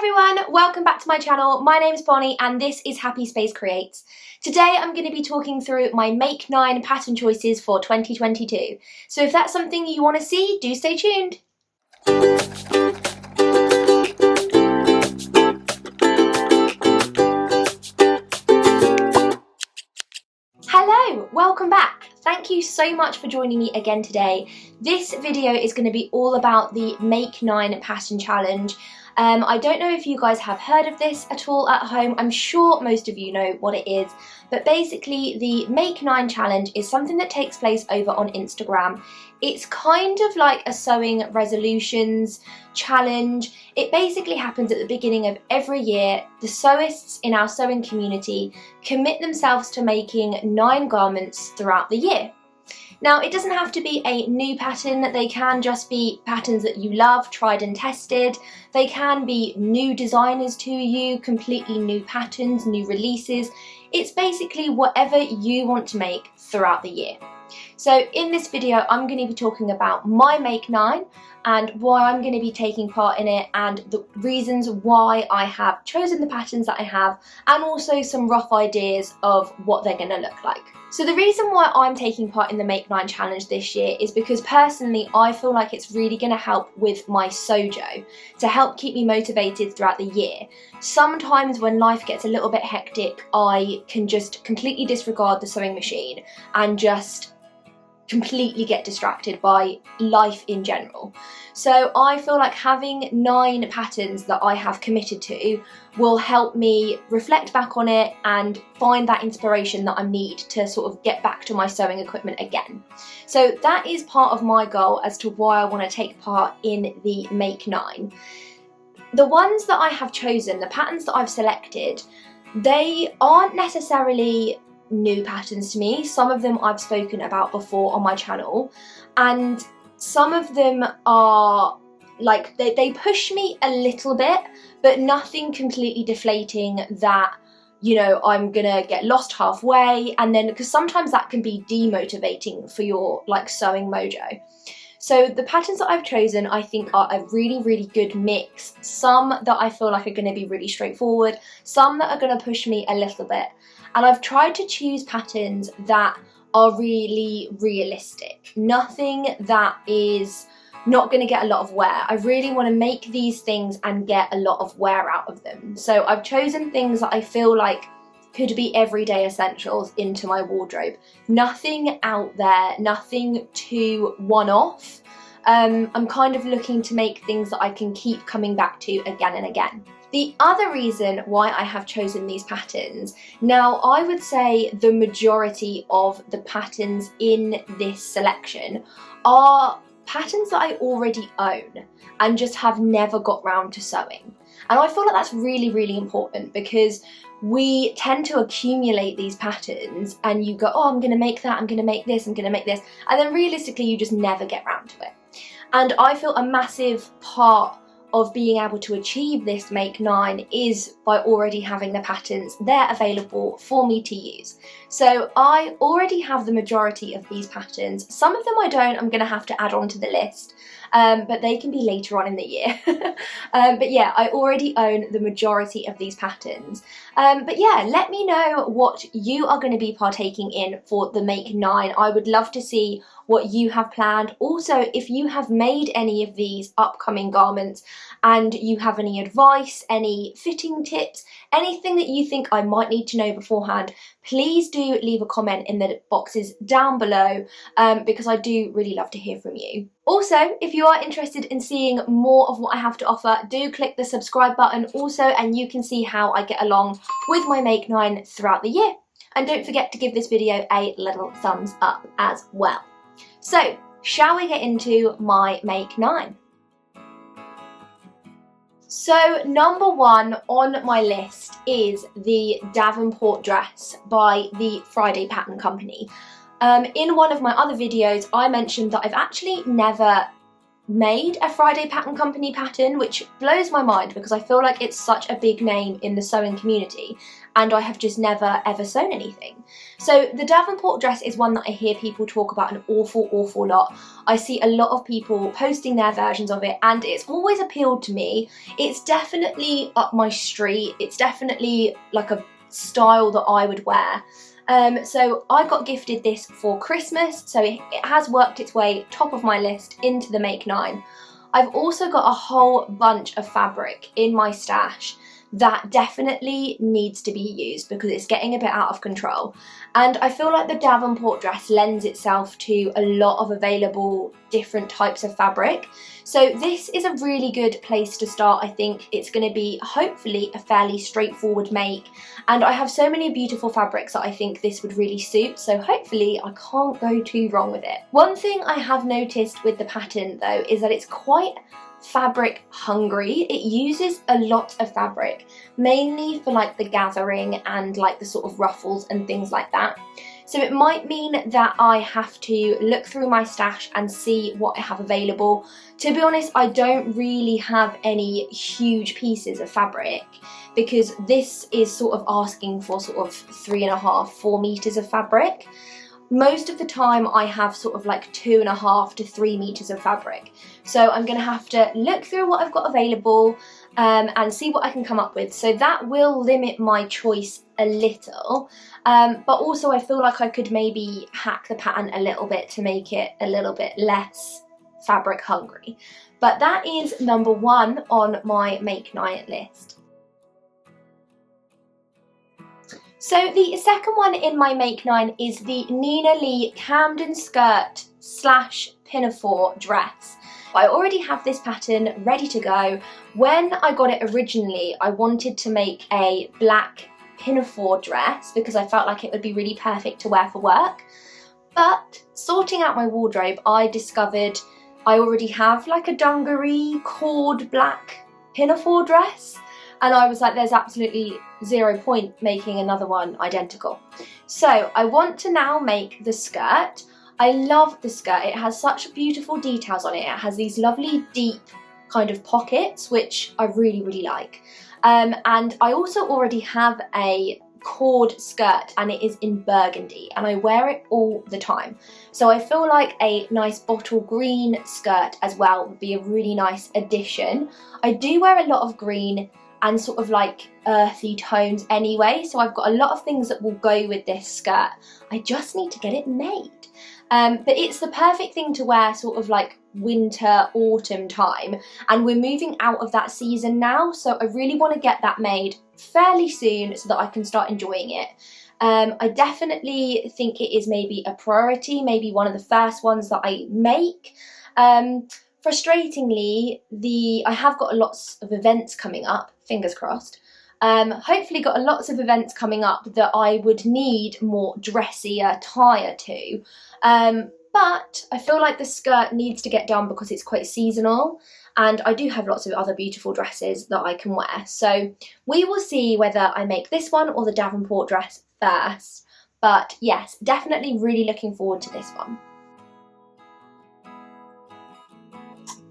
everyone, welcome back to my channel. My name is Bonnie and this is happyspacecreates. Today I'm going to be talking through my Make 9 pattern choices for 2022. So if that's something you want to see, do stay tuned. Hello, welcome back. Thank you so much for joining me again today. This video is going to be all about the Make 9 pattern challenge. I don't know if you guys have heard of this at all at home. I'm sure most of you know what it is, but basically the Make 9 challenge is something that takes place over on Instagram. It's kind of like a sewing resolutions challenge. It basically happens at the beginning of every year. The sewists in our sewing community commit themselves to making 9 garments throughout the year. Now, it doesn't have to be a new pattern, they can just be patterns that you love, tried and tested. They can be new designers to you, completely new patterns, new releases. It's basically whatever you want to make throughout the year. So in this video, I'm going to be talking about my Make 9 and why I'm going to be taking part in it and the reasons why I have chosen the patterns that I have, and also some rough ideas of what they're going to look like. So the reason why I'm taking part in the Make 9 challenge this year is because personally I feel like it's really going to help with my sojo, to help keep me motivated throughout the year. Sometimes when life gets a little bit hectic, I can just completely disregard the sewing machine and just completely get distracted by life in general. So I feel like having 9 patterns that I have committed to will help me reflect back on it and find that inspiration that I need to sort of get back to my sewing equipment again. So that is part of my goal as to why I want to take part in the Make 9. The ones that I have chosen, the patterns that I've selected, they aren't necessarily new patterns to me. Some of them I've spoken about before on my channel, and some of them are like they push me a little bit, but nothing completely deflating that, you know, I'm gonna get lost halfway, and then because sometimes that can be demotivating for your like sewing mojo. So the patterns that I've chosen I think are a really good mix. Some that I feel like are going to be really straightforward, some that are going to push me a little bit. And I've tried to choose patterns that are really realistic. Nothing that is not going to get a lot of wear. I really want to make these things and get a lot of wear out of them. So I've chosen things that I feel like could be everyday essentials into my wardrobe. Nothing out there, nothing too one-off. I'm kind of looking to make things that I can keep coming back to again and again. The other reason why I have chosen these patterns, now I would say the majority of the patterns in this selection are patterns that I already own and just have never got round to sewing. And I feel like that's really important, because we tend to accumulate these patterns and you go, oh, I'm going to make that, I'm going to make this, I'm going to make this, and then realistically you just never get round to it. And I feel a massive part of being able to achieve this Make 9 is by already having the patterns there available for me to use. So I already have the majority of these patterns. Some of them I don't, I'm going to have to add on to the list, but they can be later on in the year. But yeah, I already own the majority of these patterns. But yeah, let me know what you are going to be partaking in for the Make 9. I would love to see what you have planned. Also, if you have made any of these upcoming garments and you have any advice, any fitting tips, anything that you think I might need to know beforehand, please do leave a comment in the boxes down below, because I do really love to hear from you. Also, if you are interested in seeing more of what I have to offer, do click the subscribe button also, and you can see how I get along with my Make 9 throughout the year. And don't forget to give this video a little thumbs up as well. So, shall we get into my Make 9? So, number 1 on my list is the Davenport dress by the Friday Pattern Company. In one of my other videos, I mentioned that I've actually never made a Friday Pattern Company pattern, which blows my mind because I feel like it's such a big name in the sewing community, and I have just never ever sewn anything. So the Davenport dress is one that I hear people talk about an awful lot. I see a lot of people posting their versions of it, and it's always appealed to me. It's definitely up my street. It's definitely like a style that I would wear. So I got gifted this for Christmas, so it has worked its way top of my list into the Make 9. I've also got a whole bunch of fabric in my stash that definitely needs to be used because it's getting a bit out of control, and I feel like the Davenport dress lends itself to a lot of available different types of fabric. So this is a really good place to start. I think it's going to be hopefully a fairly straightforward make, and I have so many beautiful fabrics that I think this would really suit, so hopefully I can't go too wrong with it. One thing I have noticed with the pattern though is that it's quite fabric hungry. It uses a lot of fabric, mainly for like the gathering and like the sort of ruffles and things like that. So it might mean that I have to look through my stash and see what I have available. To be honest, I don't really have any huge pieces of fabric because this is sort of asking for sort of 3.5–4 meters of fabric. Most of the time I have sort of like 2.5 to 3 meters of fabric. So I'm gonna have to look through what I've got available and see what I can come up with. So that will limit my choice a little, but also I feel like I could maybe hack the pattern a little bit to make it a little bit less fabric hungry. But that is number 1 on my Make 9 list. So the second one in my Make 9 is the Nina Lee Camden skirt / pinafore dress. I already have this pattern ready to go. When I got it originally, I wanted to make a black pinafore dress because I felt like it would be really perfect to wear for work. But sorting out my wardrobe, I discovered I already have like a dungaree cord black pinafore dress. And I was like, there's absolutely 0 point making another one identical. So I want to now make the skirt. I love the skirt. It has such beautiful details on it. It has these lovely deep kind of pockets, which I really like. And I also already have a cord skirt and it is in burgundy and I wear it all the time. So I feel like a nice bottle green skirt as well would be a really nice addition. I do wear a lot of green and sort of like earthy tones anyway, so I've got a lot of things that will go with this skirt. I just need to get it made. But it's the perfect thing to wear sort of like winter, autumn time, and we're moving out of that season now, so I really want to get that made fairly soon so that I can start enjoying it. I definitely think it is maybe a priority, maybe one of the first ones that I make. Frustratingly, I have got lots of events coming up, fingers crossed. Hopefully got lots of events coming up that I would need more dressy attire to. But I feel like the skirt needs to get done because it's quite seasonal and I do have lots of other beautiful dresses that I can wear. So we will see whether I make this one or the Davenport dress first. But yes, definitely really looking forward to this one.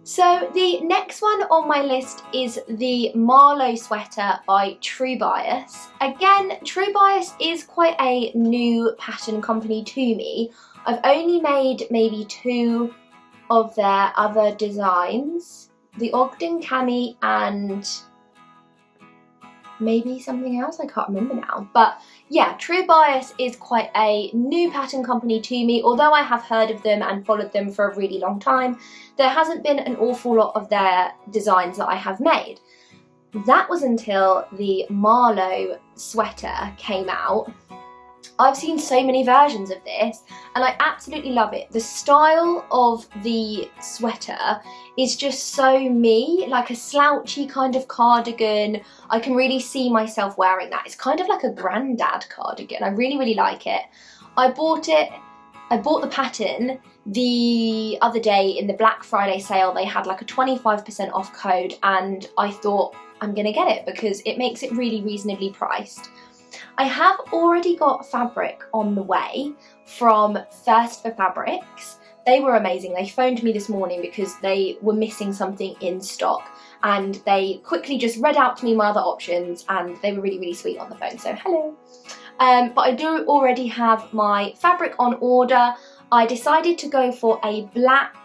So the next one on my list is the Marle sweater by True Bias. Again, True Bias is quite a new pattern company to me. I've only made maybe 2 of their other designs, the Ogden cami and maybe something else, I can't remember now. But yeah, True Bias is quite a new pattern company to me. Although I have heard of them and followed them for a really long time, there hasn't been an awful lot of their designs that I have made. That was until the Marle sweater came out. I've seen so many versions of this and I absolutely love it. The style of the sweater is just so me, like a slouchy kind of cardigan. I can really see myself wearing that. It's kind of like a granddad cardigan. I really like it. I bought the pattern the other day in the Black Friday sale. They had like a 25% off code and I thought I'm gonna get it because it makes it really reasonably priced. I have already got fabric on the way from Thirst for Fabrics. They were amazing. They phoned me this morning because they were missing something in stock and they quickly just read out to me my other options, and they were really, really sweet on the phone, so hello. But I do already have my fabric on order. I decided to go for a black,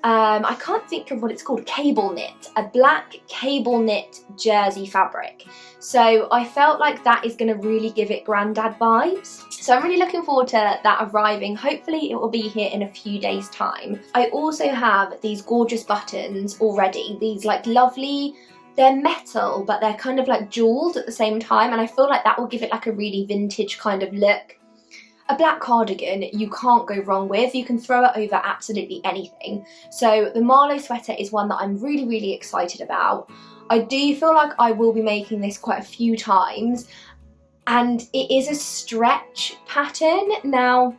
I can't think of what it's called, cable knit, a black cable knit jersey fabric. So I felt like that is going to really give it granddad vibes. So I'm really looking forward to that arriving. Hopefully it will be here in a few days' time. I also have these gorgeous buttons already, these like lovely, they're metal, but they're kind of like jeweled at the same time, and I feel like that will give it like a really vintage kind of look. A black cardigan you can't go wrong with. You can throw it over absolutely anything. So the Marle sweater is one that I'm really, really excited about. I do feel like I will be making this quite a few times, and it is a stretch pattern. Now,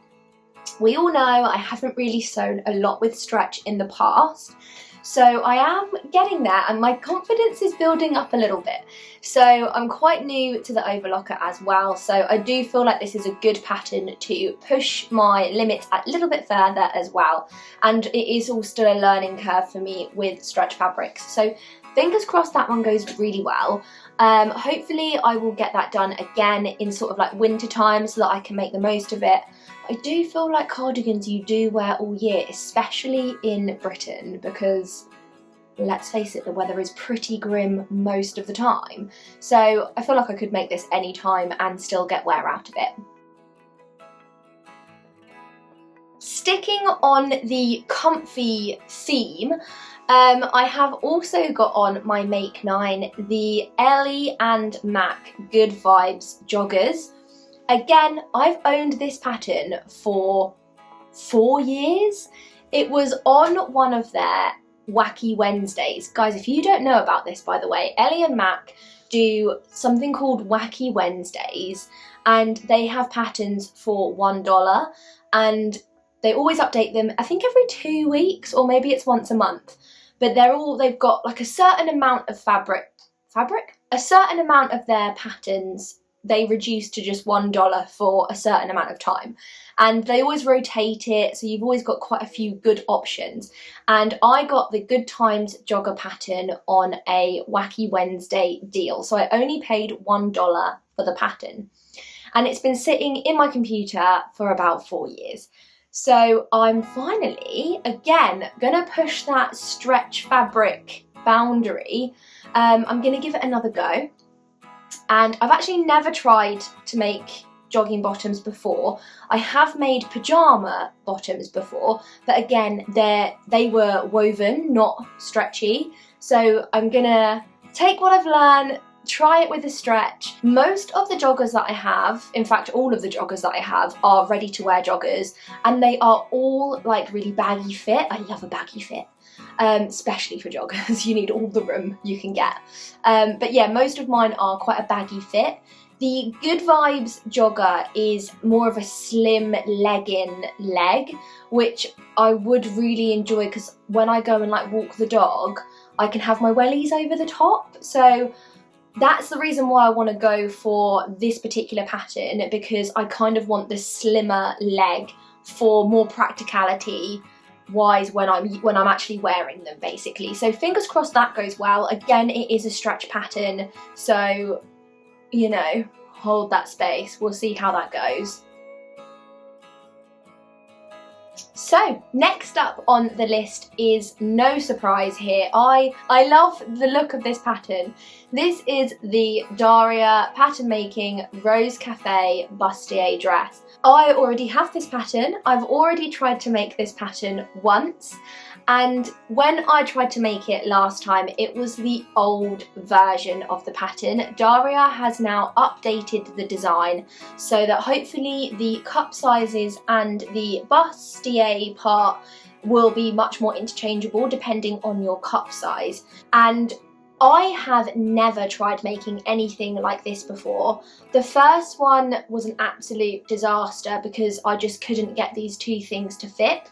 we all know I haven't really sewn a lot with stretch in the past, so I am getting there and my confidence is building up a little bit. So I'm quite new to the overlocker as well, so I do feel like this is a good pattern to push my limits a little bit further as well. And it is all still a learning curve for me with stretch fabrics. So fingers crossed that one goes really well. Hopefully I will get that done again in sort of like winter time so that I can make the most of it. I do feel like cardigans you do wear all year, especially in Britain, because let's face it, the weather is pretty grim most of the time. So I feel like I could make this any time and still get wear out of it. Sticking on the comfy theme, I have also got on my Make 9 the Ellie and Mac Good Vibes joggers. Again, I've owned this pattern for 4 years. It was on one of their Wacky Wednesdays. Guys, if you don't know about this, by the way, Ellie and Mac do something called Wacky Wednesdays, and they have patterns for $1, and they always update them, I think every 2 weeks, or maybe it's once a month. But they've got like a certain amount of a certain amount of their patterns they reduce to just $1 for a certain amount of time, and they always rotate it, so you've always got quite a few good options. And I got the Good Times jogger pattern on a Wacky Wednesday deal, so I only paid $1 for the pattern, and it's been sitting in my computer for about 4 years. So I'm finally, again, gonna push that stretch fabric boundary. I'm gonna give it another go. And I've actually never tried to make jogging bottoms before. I have made pyjama bottoms before, but again, they were woven, not stretchy. So I'm gonna take what I've learned, try it with a stretch. Most of the joggers that I have, in fact all of the joggers that I have, are ready to wear joggers, and they are all like really baggy fit. I love a baggy fit. Especially for joggers, you need all the room you can get. But yeah, most of mine are quite a baggy fit. The Good Vibes jogger is more of a slim legging leg, which I would really enjoy because when I go and like walk the dog, I can have my wellies over the top. So that's the reason why I want to go for this particular pattern, because I kind of want the slimmer leg for more practicality wise when I'm actually wearing them, basically. So fingers crossed that goes well. Again, it is a stretch pattern, so you know, hold that space. We'll see how that goes. So next up on the list is no surprise here. I love the look of this pattern. This is the Daria Patternmaking Rose Cafe Bustier dress. I already have this pattern. I've already tried to make this pattern once, and when I tried to make it last time, it was the old version of the pattern. Daria has now updated the design so that hopefully the cup sizes and the bustier part will be much more interchangeable depending on your cup size. And I have never tried making anything like this before. The first one was an absolute disaster because I just couldn't get these two things to fit.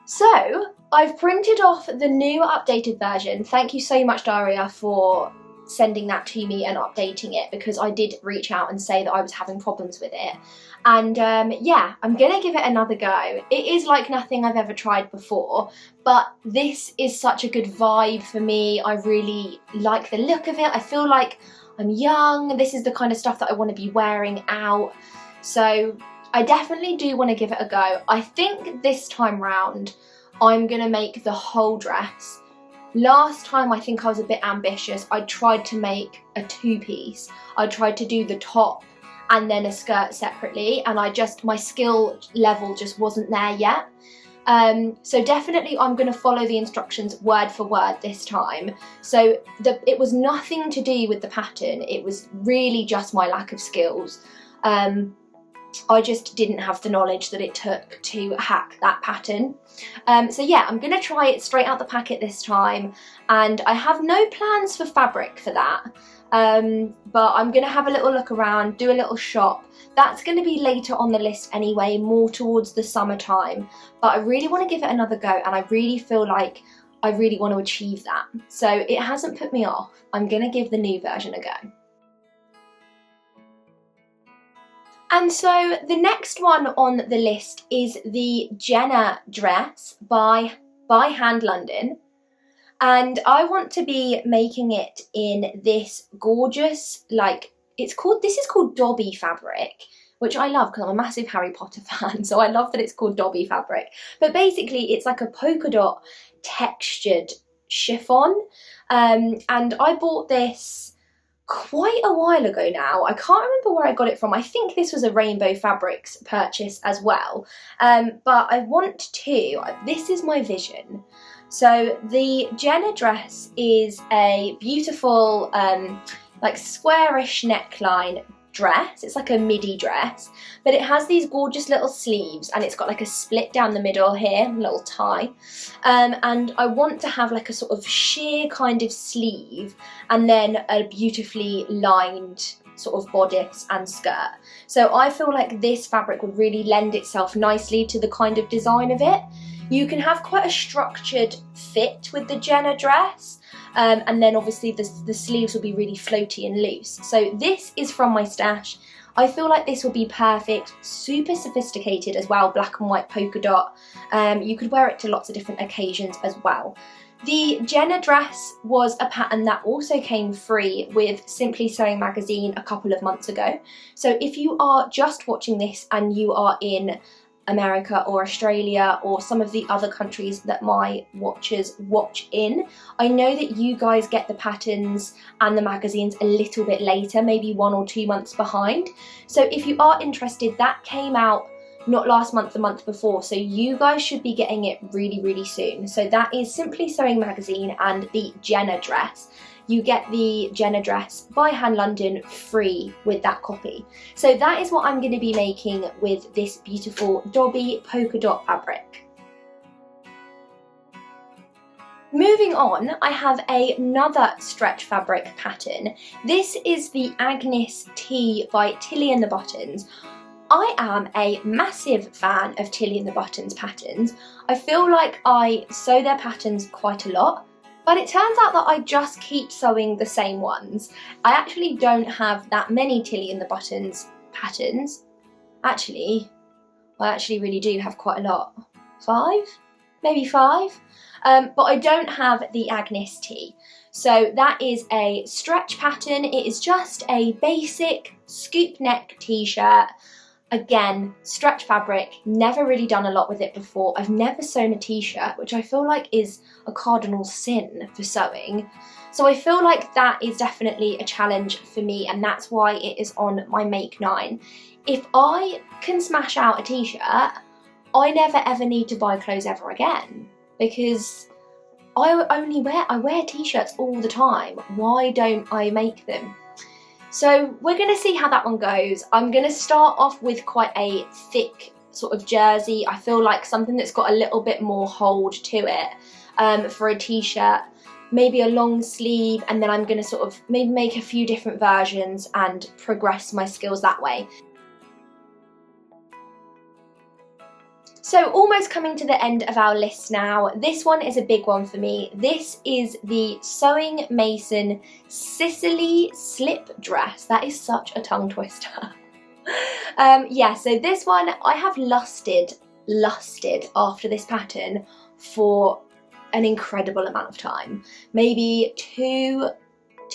So I've printed off the new updated version. Thank you so much, Daria, for sending that to me and updating it, because I did reach out and say that I was having problems with it. And yeah, I'm gonna give it another go. It is like nothing I've ever tried before, but this is such a good vibe for me. I really like the look of it. I feel like I'm young. This is the kind of stuff that I want to be wearing out. So I definitely do want to give it a go. I think this time round, I'm gonna make the whole dress. Last time I think I was a bit ambitious. I tried to make a two-piece. I tried to do the top and then a skirt separately, and my skill level just wasn't there yet. So definitely I'm going to follow the instructions word for word this time. So it was nothing to do with the pattern, it was really just my lack of skills. I just didn't have the knowledge that it took to hack that pattern. So yeah, I'm going to try it straight out the packet this time, and I have no plans for fabric for that. But I'm going to have a little look around, do a little shop. That's going to be later on the list anyway, more towards the summertime. But I really want to give it another go, and I really feel like I really want to achieve that. So it hasn't put me off. I'm going to give the new version a go. And so the next one on the list is the Jenna dress by Hand London. And I want to be making it in this gorgeous, this is called Dobby fabric, which I love because I'm a massive Harry Potter fan, so I love that it's called Dobby fabric. But basically it's like a polka dot textured chiffon, and I bought this quite a while ago now. I can't remember where I got it from. I think this was a Rainbow Fabrics purchase as well, but I want to, this is my vision. So the Jenna dress is a beautiful like squarish neckline dress. It's like a midi dress, but it has these gorgeous little sleeves, and it's got like a split down the middle here, a little tie. And I want to have like a sort of sheer kind of sleeve, and then a beautifully lined sort of bodice and skirt. So I feel like this fabric would really lend itself nicely to the kind of design of it. You can have quite a structured fit with the Jenna dress, and then obviously the sleeves will be really floaty and loose. So this is from my stash. I feel like this will be perfect, super sophisticated as well, black and white polka dot. You could wear it to lots of different occasions as well. The Jenna dress was a pattern that also came free with Simply Sewing magazine a couple of months ago. So if you are just watching this and you are in America or Australia or some of the other countries that my watchers watch in, I know that you guys get the patterns and the magazines a little bit later, maybe 1 or 2 months behind. So if you are interested, that came out not last month, the month before, so you guys should be getting it really, really soon. So that is Simply Sewing magazine and the Jenna dress. You get the Jenna dress by Hand London free with that copy. So that is what I'm going to be making with this beautiful Dobby polka dot fabric. Moving on, I have another stretch fabric pattern. This is the Agnes tee by Tilly and the Buttons. I am a massive fan of Tilly and the Buttons patterns. I feel like I sew their patterns quite a lot, but it turns out that I just keep sewing the same ones. I actually don't have that many Tilly and the Buttons patterns. Actually, I actually really do have quite a lot. 5? Maybe 5? But I don't have the Agnes tee. So that is a stretch pattern. It is just a basic scoop neck t-shirt. Again, stretch fabric, never really done a lot with it before. I've never sewn a t-shirt, which I feel like is a cardinal sin for sewing. So I feel like that is definitely a challenge for me, and that's why it is on my Make 9. If I can smash out a t-shirt, I never ever need to buy clothes ever again, because I wear t-shirts all the time. Why don't I make them? So we're going to see how that one goes. I'm going to start off with quite a thick sort of jersey. I feel like something that's got a little bit more hold to it for a t-shirt. Maybe a long sleeve, and then I'm going to sort of maybe make a few different versions and progress my skills that way. So almost coming to the end of our list now. This one is a big one for me. This is the Sewing Masin Sicily slip dress. That is such a tongue twister. Yeah, so this one, I have lusted after this pattern for an incredible amount of time. Maybe two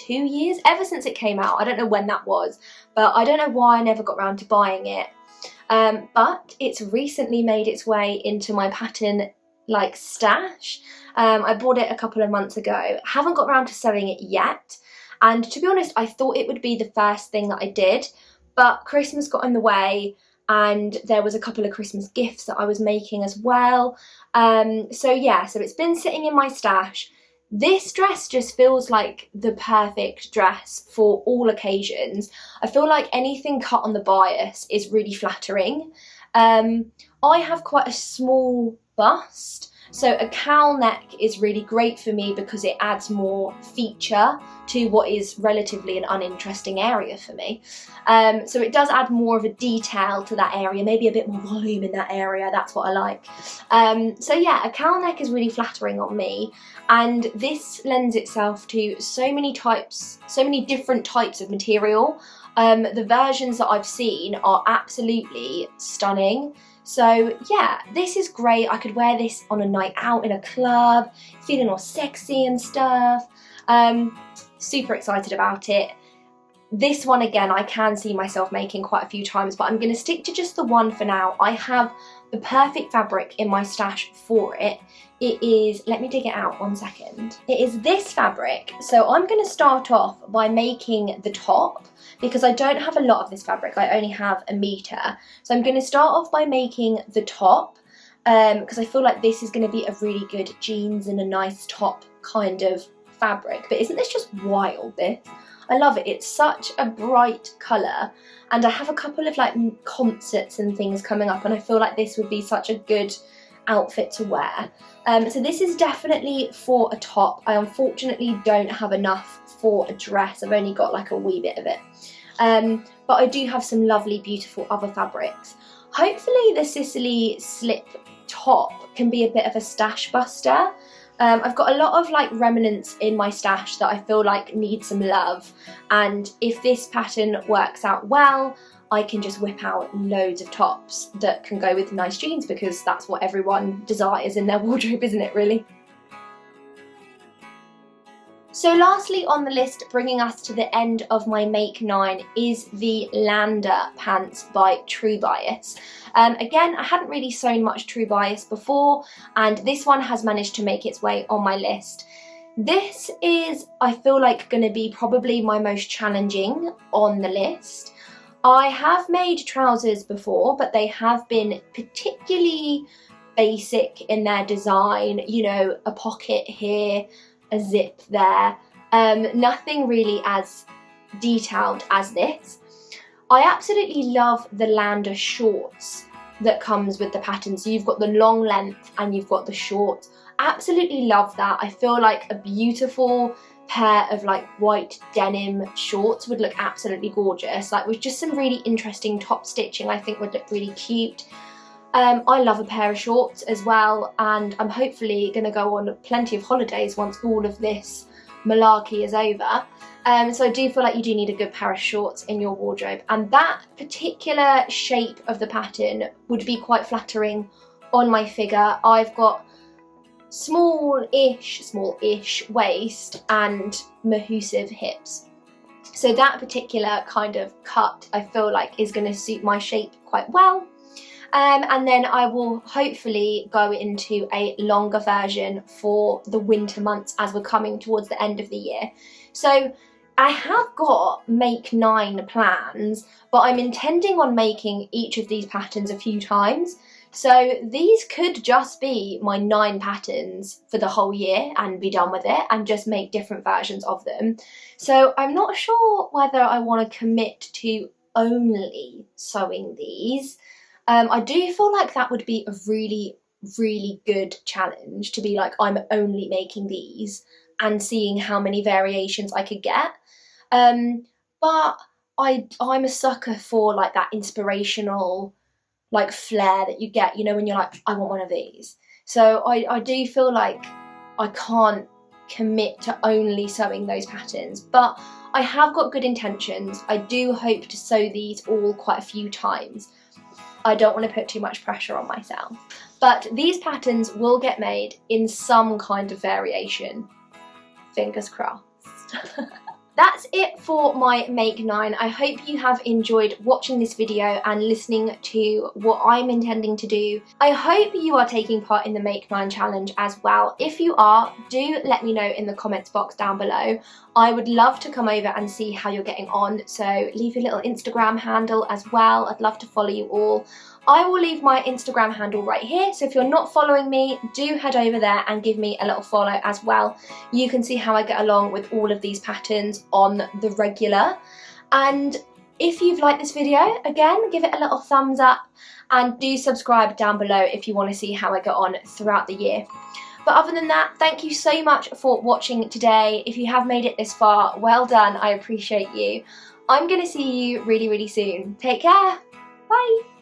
years, ever since it came out. I don't know when that was, but I don't know why I never got around to buying it. But it's recently made its way into my pattern like stash. I bought it a couple of months ago. Haven't got around to sewing it yet, and to be honest, I thought it would be the first thing that I did, but Christmas got in the way and there was a couple of Christmas gifts that I was making as well. So yeah, so it's been sitting in my stash. This dress just feels like the perfect dress for all occasions. I feel like anything cut on the bias is really flattering. I have quite a small bust, so a cowl neck is really great for me because it adds more feature to what is relatively an uninteresting area for me. So it does add more of a detail to that area, maybe a bit more volume in that area. That's what I like. So yeah, a cowl neck is really flattering on me, and this lends itself to so many different types of material. The versions that I've seen are absolutely stunning. So yeah, this is great. I could wear this on a night out in a club, feeling all sexy and stuff. Super excited about it. This one, again, I can see myself making quite a few times, but I'm going to stick to just the one for now. I have the perfect fabric in my stash for it. It is, let me dig it out one second. It is this fabric. So I'm going to start off by making the top, because I don't have a lot of this fabric. I only have a metre. So I'm going to start off by making the top, because I feel like this is going to be a really good jeans and a nice top kind of fabric. But isn't this just wild, this? I love it. It's such a bright colour, and I have a couple of like concerts and things coming up, and I feel like this would be such a good outfit to wear. So this is definitely for a top. I unfortunately don't have enough for a dress. I've only got like a wee bit of it. But I do have some lovely, beautiful other fabrics. Hopefully the Sicily slip top can be a bit of a stash buster. I've got a lot of like remnants in my stash that I feel like need some love, and if this pattern works out well, I can just whip out loads of tops that can go with nice jeans, because that's what everyone desires in their wardrobe, isn't it, really? So lastly on the list, bringing us to the end of my Make 9, is the Lander pants by True Bias. Again, I hadn't really sewn much True Bias before, and this one has managed to make its way on my list. This is, I feel like, going to be probably my most challenging on the list. I have made trousers before, but they have been particularly basic in their design, you know, a pocket here, a zip there, nothing really as detailed as this. I absolutely love the Lander shorts that comes with the pattern. So you've got the long length and you've got the short. Absolutely love that. I feel like a beautiful pair of like white denim shorts would look absolutely gorgeous. Like with just some really interesting top stitching, I think would look really cute. I love a pair of shorts as well, and I'm hopefully going to go on plenty of holidays once all of this malarkey is over. So I do feel like you do need a good pair of shorts in your wardrobe, and that particular shape of the pattern would be quite flattering on my figure. I've got small-ish waist and mahoosive hips. So that particular kind of cut I feel like is going to suit my shape quite well. And then I will hopefully go into a longer version for the winter months as we're coming towards the end of the year. So I have got Make 9 plans, but I'm intending on making each of these patterns a few times. So these could just be my 9 patterns for the whole year and be done with it, and just make different versions of them. So I'm not sure whether I want to commit to only sewing these. I do feel like that would be a really, really good challenge, to be like, I'm only making these and seeing how many variations I could get. But I'm a sucker for like that inspirational, like flair that you get, you know, when you're like, I want one of these. So I do feel like I can't commit to only sewing those patterns, but I have got good intentions. I do hope to sew these all quite a few times. I don't want to put too much pressure on myself, but these patterns will get made in some kind of variation. Fingers crossed. That's it for my Make 9. I hope you have enjoyed watching this video and listening to what I'm intending to do. I hope you are taking part in the Make 9 challenge as well. If you are, do let me know in the comments box down below. I would love to come over and see how you're getting on, so leave your little Instagram handle as well. I'd love to follow you all. I will leave my Instagram handle right here, so if you're not following me, do head over there and give me a little follow as well. You can see how I get along with all of these patterns on the regular. And if you've liked this video, again, give it a little thumbs up and do subscribe down below if you want to see how I get on throughout the year. But other than that, thank you so much for watching today. If you have made it this far, well done, I appreciate you. I'm going to see you really, really soon. Take care. Bye.